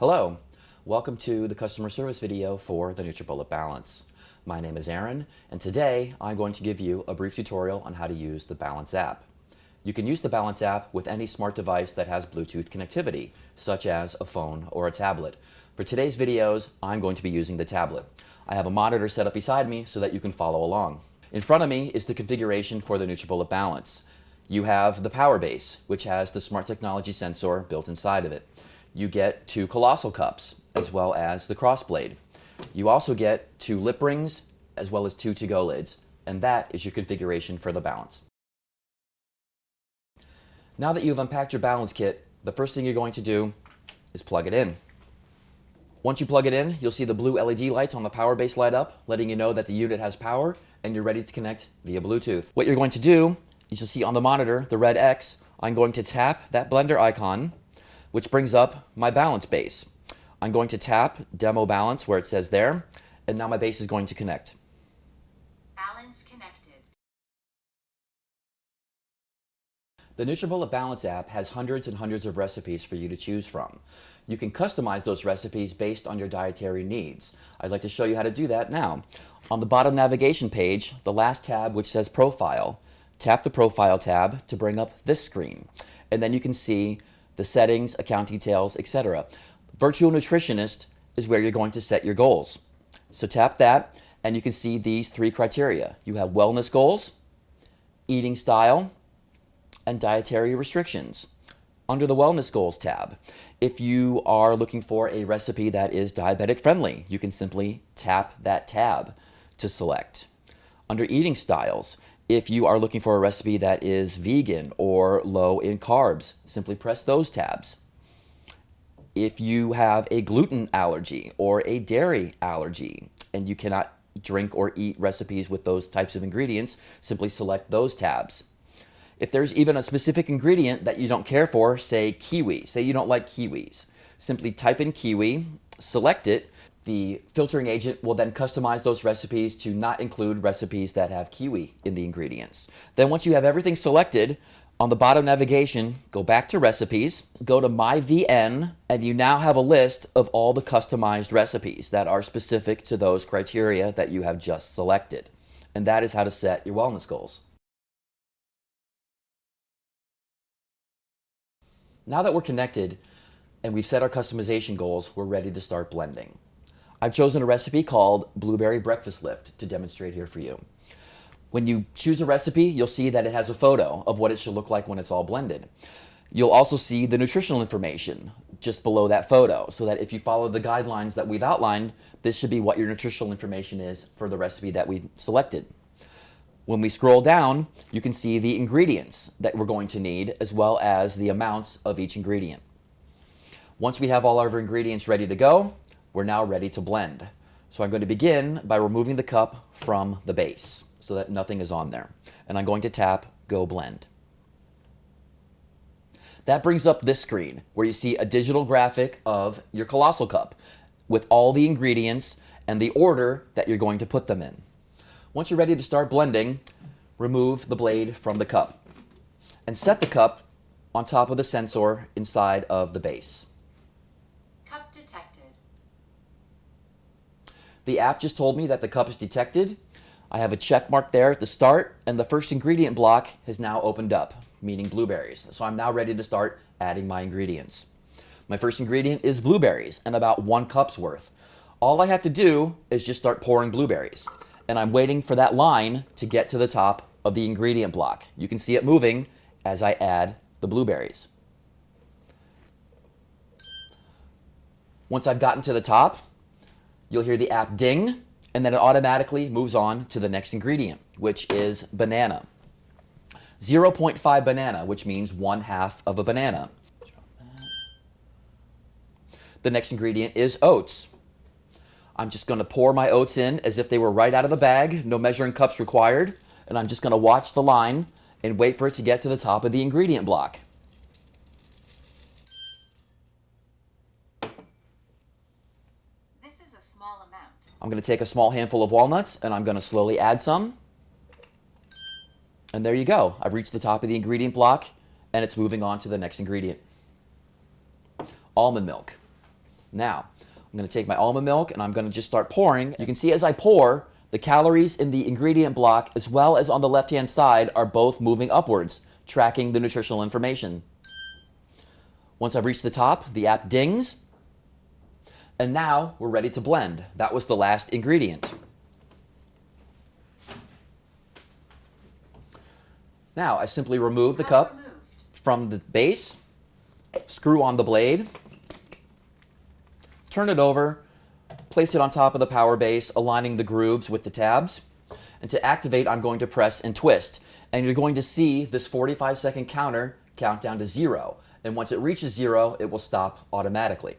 Hello, welcome to the customer service video for the Nutribullet Balance. My name is Aaron, and today I'm going to give you a brief tutorial on how to use the Balance app. You can use the Balance app with any smart device that has Bluetooth connectivity, such as a phone or a tablet. For today's videos, I'm going to be using the tablet. I have a monitor set up beside me so that you can follow along. In front of me is the configuration for the Nutribullet Balance. You have the power base, which has the smart technology sensor built inside of it. You get 2 colossal cups, as well as the crossblade. You also get 2 lip rings, as well as 2 to-go lids, and that is your configuration for the Balance. Now that you've unpacked your Balance kit, the first thing you're going to do is plug it in. Once you plug it in, you'll see the blue LED lights on the power base light up, letting you know that the unit has power and you're ready to connect via Bluetooth. What you're going to do is you'll see on the monitor, the red X, I'm going to tap that blender icon, which brings up my Balance base. I'm going to tap Demo Balance where it says there, and now my base is going to connect. Balance connected. The Nutribullet Balance app has hundreds and hundreds of recipes for you to choose from. You can customize those recipes based on your dietary needs. I'd like to show you how to do that now. On the bottom navigation page, the last tab which says Profile, tap the Profile tab to bring up this screen. And then you can see the settings, account details, etc. Virtual Nutritionist is where you're going to set your goals. So tap that and you can see these 3 criteria. You have wellness goals, eating style, and dietary restrictions. Under the Wellness Goals tab, if you are looking for a recipe that is diabetic friendly, you can simply tap that tab to select. Under Eating Styles, if you are looking for a recipe that is vegan or low in carbs, simply press those tabs. If you have a gluten allergy or a dairy allergy and you cannot drink or eat recipes with those types of ingredients, simply select those tabs. If there's even a specific ingredient that you don't care for, say kiwi, say you don't like kiwis, simply type in kiwi, select it. The filtering agent will then customize those recipes to not include recipes that have kiwi in the ingredients. Then once you have everything selected, on the bottom navigation, go back to recipes, go to My VN, and you now have a list of all the customized recipes that are specific to those criteria that you have just selected. And that is how to set your wellness goals. Now that we're connected and we've set our customization goals, we're ready to start blending. I've chosen a recipe called Blueberry Breakfast Lift to demonstrate here for you. When you choose a recipe, you'll see that it has a photo of what it should look like when it's all blended. You'll also see the nutritional information just below that photo, so that if you follow the guidelines that we've outlined, this should be what your nutritional information is for the recipe that we selected. When we scroll down, you can see the ingredients that we're going to need, as well as the amounts of each ingredient. Once we have all our ingredients ready to go, we're now ready to blend. So I'm going to begin by removing the cup from the base so that nothing is on there. And I'm going to tap Go Blend. That brings up this screen where you see a digital graphic of your colossal cup with all the ingredients and the order that you're going to put them in. Once you're ready to start blending, remove the blade from the cup and set the cup on top of the sensor inside of the base. Cup detected. The app just told me that the cup is detected. I have a check mark there at the start, and the first ingredient block has now opened up, meaning blueberries. So I'm now ready to start adding my ingredients. My first ingredient is blueberries, and about 1 cup's worth. All I have to do is just start pouring blueberries, and I'm waiting for that line to get to the top of the ingredient block. You can see it moving as I add the blueberries. Once I've gotten to the top, you'll hear the app ding, and then it automatically moves on to the next ingredient, which is banana. 0.5 banana, which means 1/2 of a banana. The next ingredient is oats. I'm just going to pour my oats in as if they were right out of the bag, no measuring cups required, and I'm just going to watch the line and wait for it to get to the top of the ingredient block. I'm going to take a small handful of walnuts and I'm going to slowly add some. And there you go. I've reached the top of the ingredient block and it's moving on to the next ingredient. Almond milk. Now, I'm going to take my almond milk and I'm going to just start pouring. You can see as I pour, the calories in the ingredient block as well as on the left-hand side are both moving upwards, tracking the nutritional information. Once I've reached the top, the app dings. And now we're ready to blend. That was the last ingredient. Now I simply remove the cup from the base, screw on the blade, turn it over, place it on top of the power base, aligning the grooves with the tabs. And to activate, I'm going to press and twist. And you're going to see this 45-second counter count down to 0. And once it reaches 0, it will stop automatically.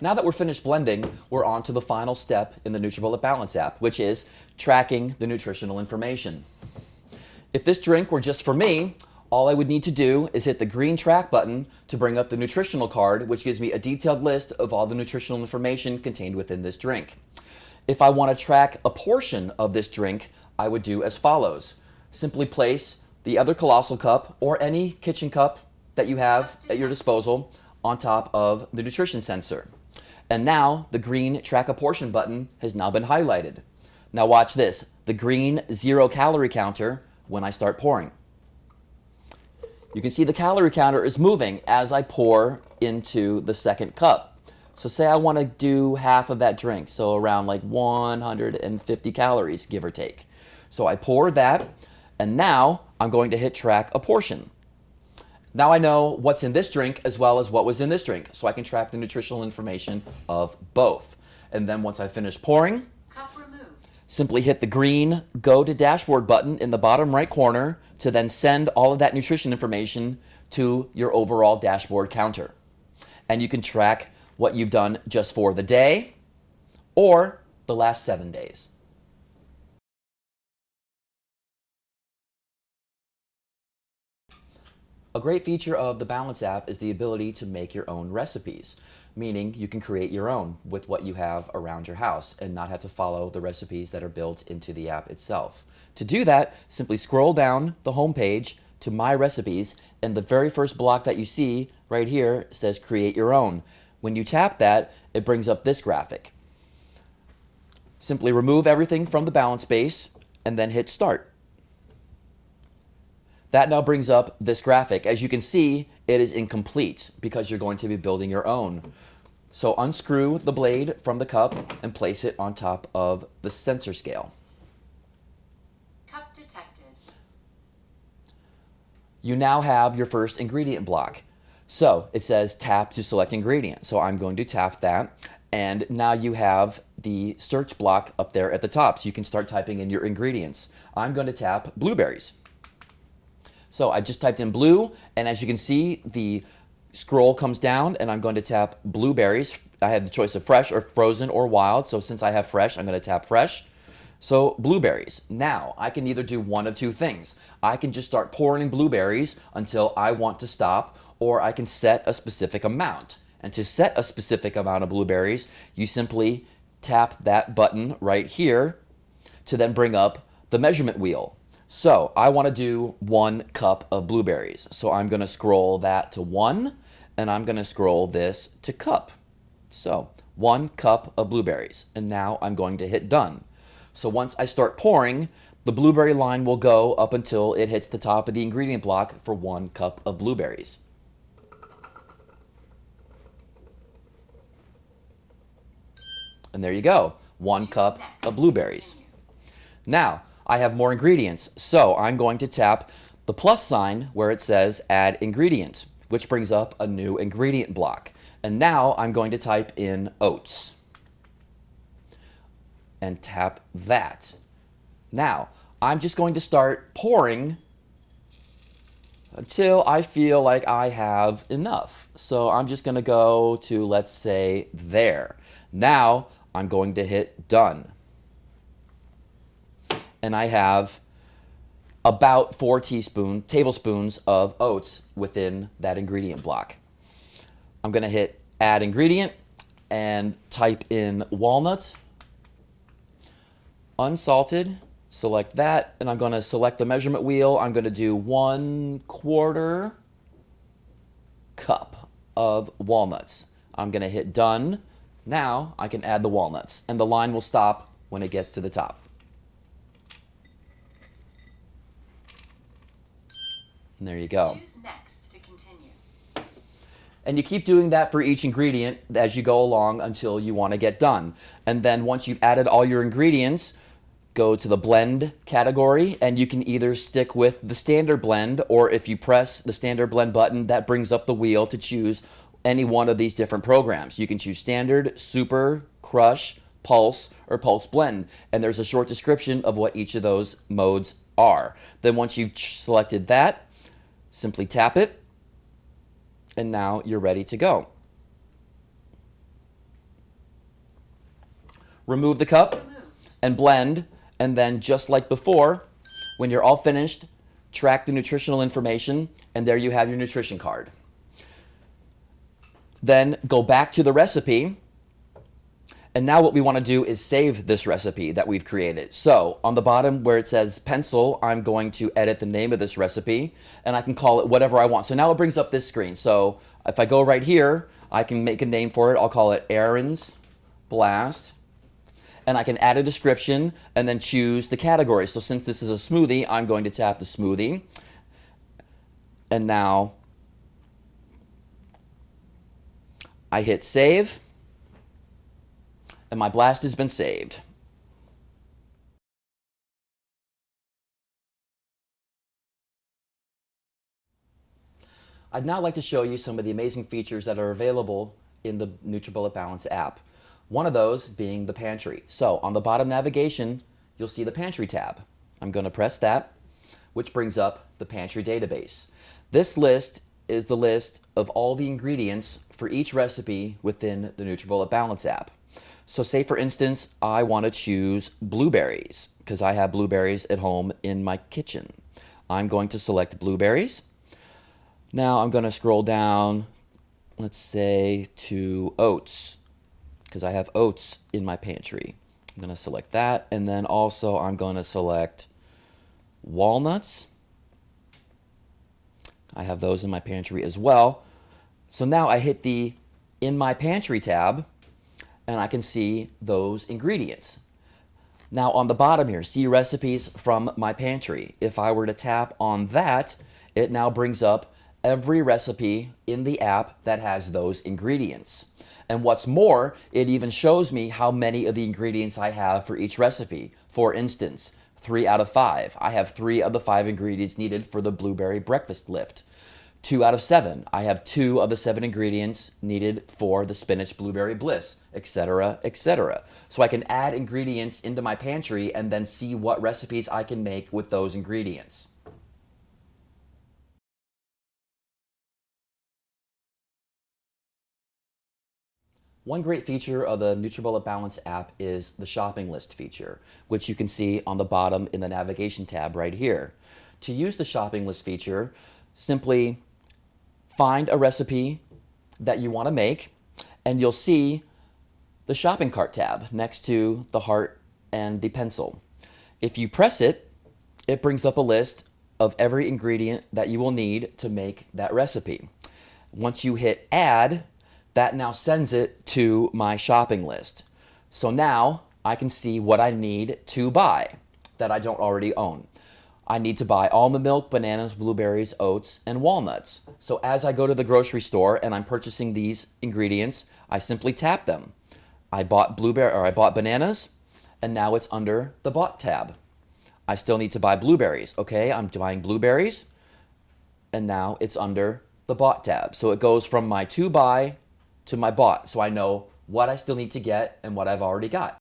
Now that we're finished blending, we're on to the final step in the Nutribullet Balance app, which is tracking the nutritional information. If this drink were just for me, all I would need to do is hit the green track button to bring up the nutritional card, which gives me a detailed list of all the nutritional information contained within this drink. If I want to track a portion of this drink, I would do as follows. Simply place the other colossal cup or any kitchen cup that you have at your disposal on top of the nutrition sensor. And now the green track a portion button has now been highlighted. Now watch this, the green 0 calorie counter when I start pouring. You can see the calorie counter is moving as I pour into the second cup. So say I want to do half of that drink, so around like 150 calories, give or take. So I pour that, and now I'm going to hit track a portion. Now I know what's in this drink as well as what was in this drink, so I can track the nutritional information of both. And then once I finish pouring, Cup removed. simply hit the green Go to Dashboard button in the bottom right corner to then send all of that nutrition information to your overall dashboard counter. And you can track what you've done just for the day or the last 7 days. A great feature of the Balance app is the ability to make your own recipes, meaning you can create your own with what you have around your house and not have to follow the recipes that are built into the app itself. To do that, simply scroll down the home page to My Recipes, and the very first block that you see right here says Create Your Own. When you tap that, it brings up this graphic. Simply remove everything from the balance base and then hit Start. That now brings up this graphic. As you can see, it is incomplete because you're going to be building your own. So unscrew the blade from the cup and place it on top of the sensor scale. Cup detected. You now have your first ingredient block. So it says tap to select ingredient. So I'm going to tap that. And now you have the search block up there at the top. So you can start typing in your ingredients. I'm going to tap blueberries. So I just typed in blue, and as you can see, the scroll comes down, and I'm going to tap blueberries. I have the choice of fresh or frozen or wild, so since I have fresh, I'm going to tap fresh. So blueberries. Now, I can either do one of two things. I can just start pouring in blueberries until I want to stop, or I can set a specific amount. And to set a specific amount of blueberries, you simply tap that button right here to then bring up the measurement wheel. So I want to do 1 cup of blueberries. So I'm going to scroll that to 1, and I'm going to scroll this to cup. So 1 cup of blueberries. And now I'm going to hit done. So once I start pouring, the blueberry line will go up until it hits the top of the ingredient block for 1 cup of blueberries. And there you go, 1 cup of blueberries. Now, I have more ingredients, so I'm going to tap the plus sign where it says Add Ingredient, which brings up a new ingredient block. And now I'm going to type in oats and tap that. Now, I'm just going to start pouring until I feel like I have enough. So I'm just going to go to, let's say, there. Now I'm going to hit done. And I have about 4 tablespoons of oats within that ingredient block. I'm going to hit add ingredient and type in walnut, unsalted, select that, and I'm going to select the measurement wheel. I'm going to do 1/4 cup of walnuts. I'm going to hit done. Now I can add the walnuts, and the line will stop when it gets to the top. And there you go. Choose next to continue. And you keep doing that for each ingredient as you go along until you want to get done. And then once you've added all your ingredients, go to the blend category, and you can either stick with the standard blend, or if you press the standard blend button, that brings up the wheel to choose any one of these different programs. You can choose standard, super, crush, pulse, or pulse blend. And there's a short description of what each of those modes are. Then once you've selected that, simply tap it, and now you're ready to go. Remove the cup and blend, and then just like before, when you're all finished, track the nutritional information, and there you have your nutrition card. Then go back to the recipe, and now what we want to do is save this recipe that we've created. So on the bottom where it says pencil, I'm going to edit the name of this recipe, and I can call it whatever I want. So now it brings up this screen. So if I go right here, I can make a name for it. I'll call it Aaron's Blast. And I can add a description and then choose the category. So since this is a smoothie, I'm going to tap the smoothie. And now I hit save, and my blast has been saved. I'd now like to show you some of the amazing features that are available in the Nutribullet Balance app. One of those being the Pantry. So on the bottom navigation, you'll see the Pantry tab. I'm going to press that, which brings up the Pantry database. This list is the list of all the ingredients for each recipe within the Nutribullet Balance app. So say for instance, I want to choose blueberries because I have blueberries at home in my kitchen. I'm going to select blueberries. Now I'm going to scroll down, let's say to oats, because I have oats in my pantry. I'm going to select that, and then also I'm going to select walnuts. I have those in my pantry as well. So now I hit the In My Pantry tab, and I can see those ingredients. Now on the bottom here, see recipes from my pantry. If I were to tap on that, it now brings up every recipe in the app that has those ingredients. And what's more, it even shows me how many of the ingredients I have for each recipe. For instance, 3 out of 5. I have 3 of the 5 ingredients needed for the blueberry breakfast lift. 2 out of 7. I have 2 of the 7 ingredients needed for the spinach blueberry bliss, etc., etc. So I can add ingredients into my pantry and then see what recipes I can make with those ingredients. One great feature of the Nutribullet Balance app is the shopping list feature, which you can see on the bottom in the navigation tab right here. To use the shopping list feature, simply find a recipe that you want to make, and you'll see the shopping cart tab next to the heart and the pencil. If you press it, it brings up a list of every ingredient that you will need to make that recipe. Once you hit add, that now sends it to my shopping list. So now I can see what I need to buy that I don't already own. I need to buy almond milk, bananas, blueberries, oats, and walnuts. So as I go to the grocery store and I'm purchasing these ingredients, I simply tap them. I bought bananas, and now it's under the bought tab. I still need to buy blueberries. Okay, I'm buying blueberries, and now it's under the bought tab. So it goes from my to buy to my bought, so I know what I still need to get and what I've already got.